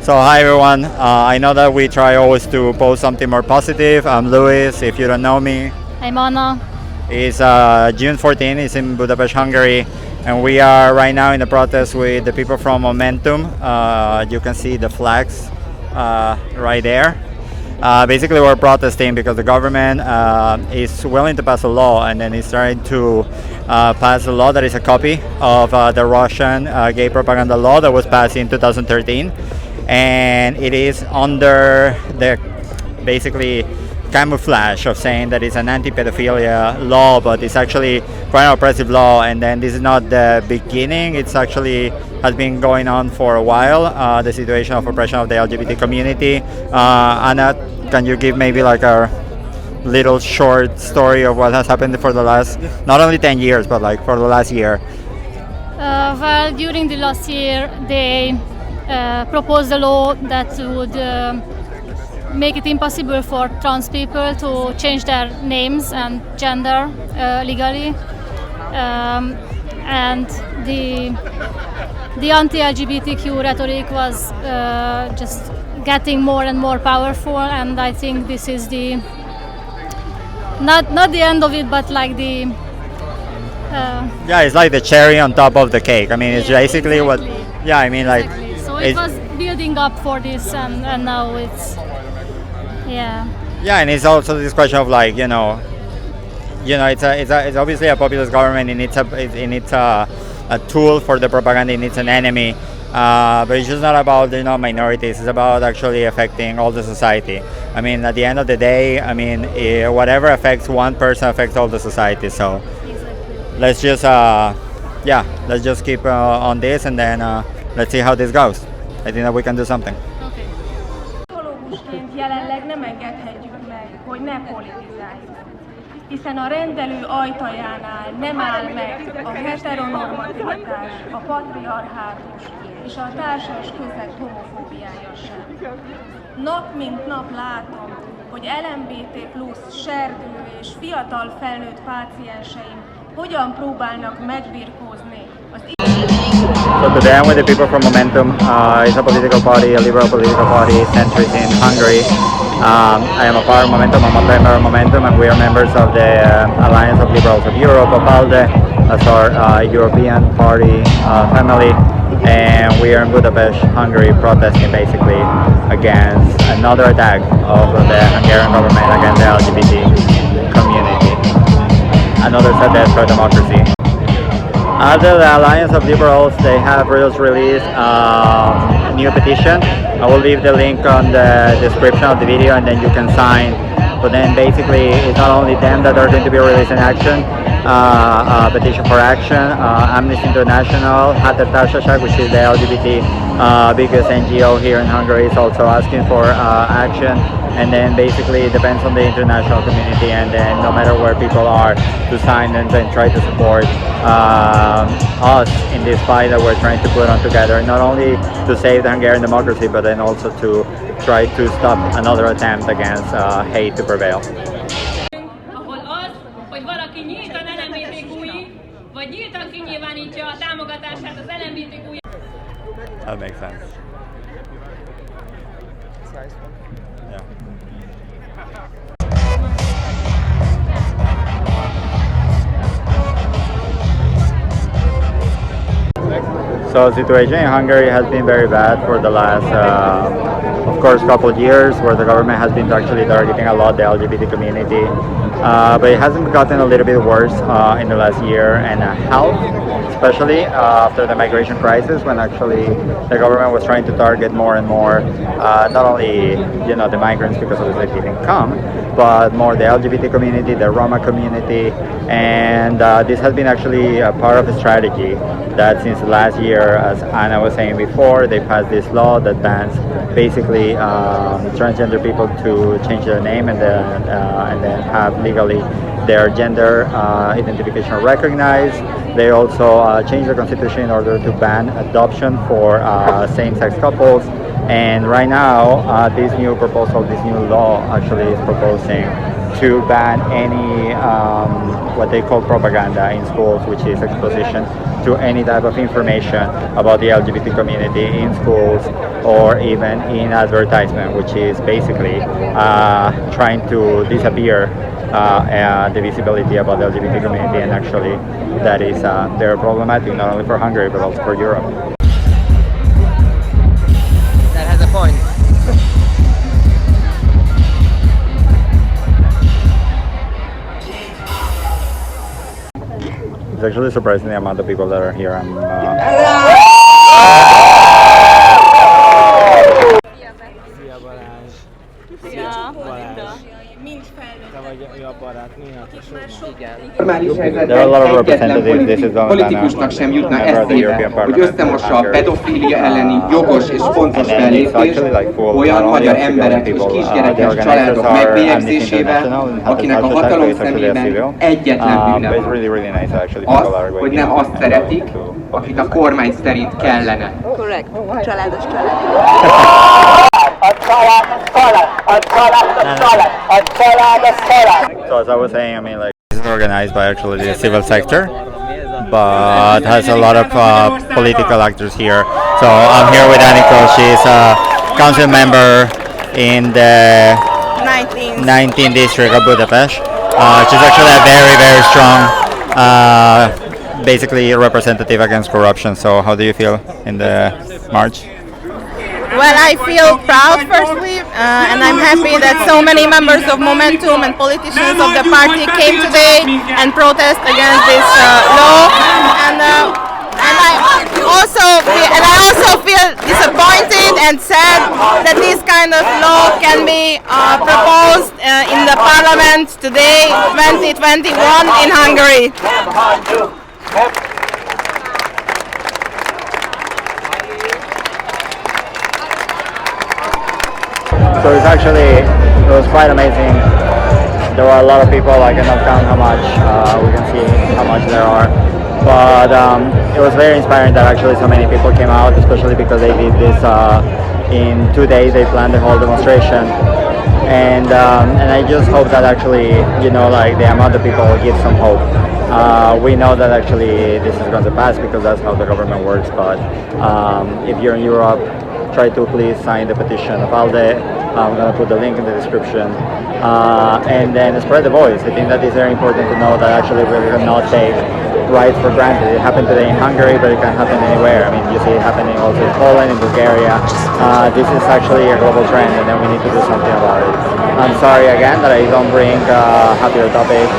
So hi everyone, I know that we try always to post something more positive. I'm Luis, if you don't know me. I'm Anna. It's June 14th, it's in Budapest, Hungary, and we are right now in the protest with the people from Momentum. You can see the flags right there. Basically we're protesting because the government is willing to pass a law, and then it's trying to pass a law that is a copy of the Russian gay propaganda law that was passed in 2013. And it is under the basically camouflage of saying that it's an anti-pedophilia law, but it's actually quite an oppressive law. And then this is not the beginning, it's actually has been going on for a while, the situation of oppression of the LGBT community. Anna, can you give maybe like a little short story of what has happened for the last, not only 10 years, but like for the last year? Well, during the last year, they proposed a law that would make it impossible for trans people to change their names and gender legally, and the anti-LGBTQ rhetoric was just getting more and more powerful, and I think this is the not the end of it, but like the yeah, it's like the cherry on top of the cake. I mean, it's basically exactly. what. Yeah, I mean, like. Exactly. So it was building up for this, and now it's yeah. Yeah, and it's also this question of like it's obviously a populist government. It needs a tool for the propaganda. It needs an enemy, but it's just not about minorities. It's about actually affecting all the society. I mean, at the end of the day, I mean, whatever affects one person affects all the society. So let's just let's just keep on this, and then let's see how this goes. I think that we can do something. Pszichológusként jelenleg nem engedhetjük meg, hogy ne politizáljuk, hiszen a rendelő ajtajánál nem áll meg a heteronormativitás, a patriarhátus és a társas közeg homofóbiája sem. Nap mint nap látom, hogy LMBT plusz serdülő és fiatal felnőtt pácienseim hogyan próbálnak megbirkózni az. So today I'm with the people from Momentum. It's a political party, a liberal political party centered in Hungary. I am a part of Momentum, I'm a member of Momentum, and we are members of the Alliance of Liberals of Europe, of ALDE. That's our European party family. And we are in Budapest, Hungary, protesting basically against another attack of the Hungarian government against the LGBT community. Another death for democracy. After the Alliance of Liberals, they have just released a new petition. I will leave the link on the description of the video, and then you can sign. But then basically it's not only them that are going to be releasing action, petition for action. Amnesty International, Hatertársaság, which is the LGBT biggest NGO here in Hungary, is also asking for action. And then basically it depends on the international community, and then no matter where people are, to sign and then try to support us in this fight that we're trying to put on together, not only to save the Hungarian democracy, but then also to try to stop another attempt against hate to prevail. Ahol az, hogy valaki nyíltan LMBTQ-i, vagy nyíltan kinyilvánítja a támogatását az LMBTQ-i. That makes sense. Yeah. So the situation in Hungary has been very bad for the last, of course, couple of years, where the government has been actually targeting a lot the LGBT community. But it hasn't gotten a little bit worse in the last year and a half, especially after the migration crisis, when actually the government was trying to target more and more, not only the migrants, because obviously they didn't come, but more the LGBT community, the Roma community, and this has been actually a part of the strategy that since last year, as Anna was saying before, they passed this law that bans basically transgender people to change their name and then have legally their gender identification recognized. They also changed the constitution in order to ban adoption for same-sex couples. And right now, this new proposal, this new law actually is proposing to ban any what they call propaganda in schools, which is exposition to any type of information about the LGBT community in schools or even in advertisement, which is basically trying to disappear the visibility about the LGBT community, and actually that is very problematic not only for Hungary but also for Europe. That has a point. It's actually surprising the amount of people that are here. There are a lot of representatives. This is politikusnak sem jutna eszébe, hogy összemossa a pedofília elleni jogos és fontos fellépést olyan magyar emberek és kisgyerekes családok megbélyegzésével, akinek a hatalom szemében egyetlen bűne van. Az, hogy nem azt szeretik, akit a kormány szerint kellene. Korrekt. Családos család. So as I was saying, I mean, like, this is organized by actually the civil sector, but has a lot of political actors here. So I'm here with Aniko. She's a council member in the 19th district of Budapest. She's actually a very, very strong, basically representative against corruption. So how do you feel in the march? Well, I feel proud, firstly, and I'm happy that so many members of Momentum and politicians of the party came today and protest against this law. And I also feel disappointed and sad that this kind of law can be proposed in the parliament today, 2021, in Hungary. So it was quite amazing. There were a lot of people. I cannot count how much. We can see how much there are. But it was very inspiring that actually so many people came out, especially because they did this in 2 days. They planned the whole demonstration, and I just hope that actually, you know, like the amount of people will give some hope. We know that actually this is going to pass because that's how the government works. But if you're in Europe, try to please sign the petition of ALDE. I'm going to put the link in the description, and then spread the voice. I think that is very important to know that actually we cannot take rights for granted. It happened today in Hungary, but it can happen anywhere. I mean, you see it happening also in Poland, in Bulgaria. This is actually a global trend, and then we need to do something about it. I'm sorry again that I don't bring happier topics.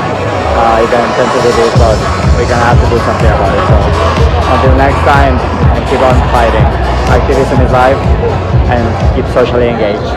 I don't tend to do this, but we're going to have to do something about it. So until next time, and keep on fighting. Activism is life, and keep socially engaged.